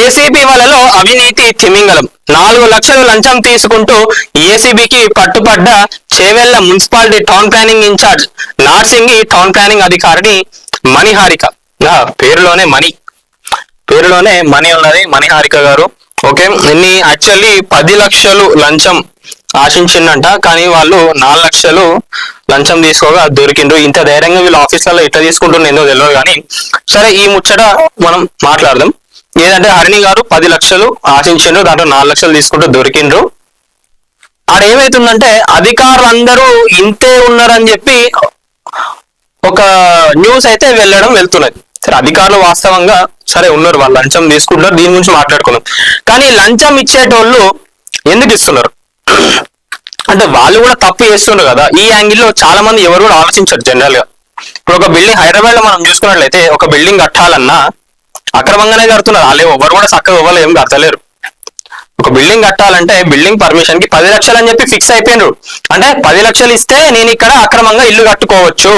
ACB వలలో అవినీతి తిమింగలం 4 లక్షలు లంచం తీసుకుంటూ ఏసీబీకి పట్టుపడ్డ Chevella municipality town planning in charge Narsingi town planning అధికారిని మణిహారిక. పేరులోనే మణి ఉన్నది, మణిహారిక గారు. ఓకే, ఇన్ని యాక్చువల్లీ 10 లక్షలు లంచం ఆశించిందంట, కానీ వాళ్ళు 4 లక్షలు లంచం తీసుకోగా దొరికిండ్రు. ఇంత ధైర్యంగా వీళ్ళు ఆఫీసులలో ఎట్లా తీసుకుంటున్నారు ఏందో తెలియదు, కానీ సరే ఈ ముచ్చట మనం మాట్లాడదాం. ఏదంటే హరిణి గారు 10 లక్షలు ఆశించిండ్రు, దాంట్లో 4 లక్షలు తీసుకుంటూ దొరికిండ్రు. ఆడ ఏమైతుందంటే అధికారులందరూ ఇంతే ఉన్నారని చెప్పి ఒక న్యూస్ అయితే వెళ్తున్నది. సరే, అధికారులు వాస్తవంగా సరే ఉన్నారు, వాళ్ళు లంచం తీసుకుంటారు, దీని గురించి మాట్లాడుకున్నాం. కానీ లంచం ఇచ్చేటోళ్ళు ఎందుకు ఇస్తున్నారు అంటే వాళ్ళు కూడా తప్పు చేస్తున్నారు కదా. ఈ యాంగిల్లో చాలా మంది ఎవరు కూడా ఆలోచించారు. జనరల్ గా ఇప్పుడు ఒక బిల్డింగ్ హైదరాబాద్ లో మనం చూసుకున్నట్లయితే ఒక బిల్డింగ్ కట్టాలన్నా అక్రమంగానే కడుతున్నారు. వాళ్ళు ఎవరు కూడా చక్కగా ఇవ్వాలి, ఏం కడతలేరు. ఒక బిల్డింగ్ కట్టాలంటే బిల్డింగ్ పర్మిషన్ కి 10 లక్షలు అని చెప్పి ఫిక్స్ అయిపోయినారు. అంటే 10 లక్షలు ఇస్తే నేను ఇక్కడ అక్రమంగా ఇల్లు కట్టుకోవచ్చు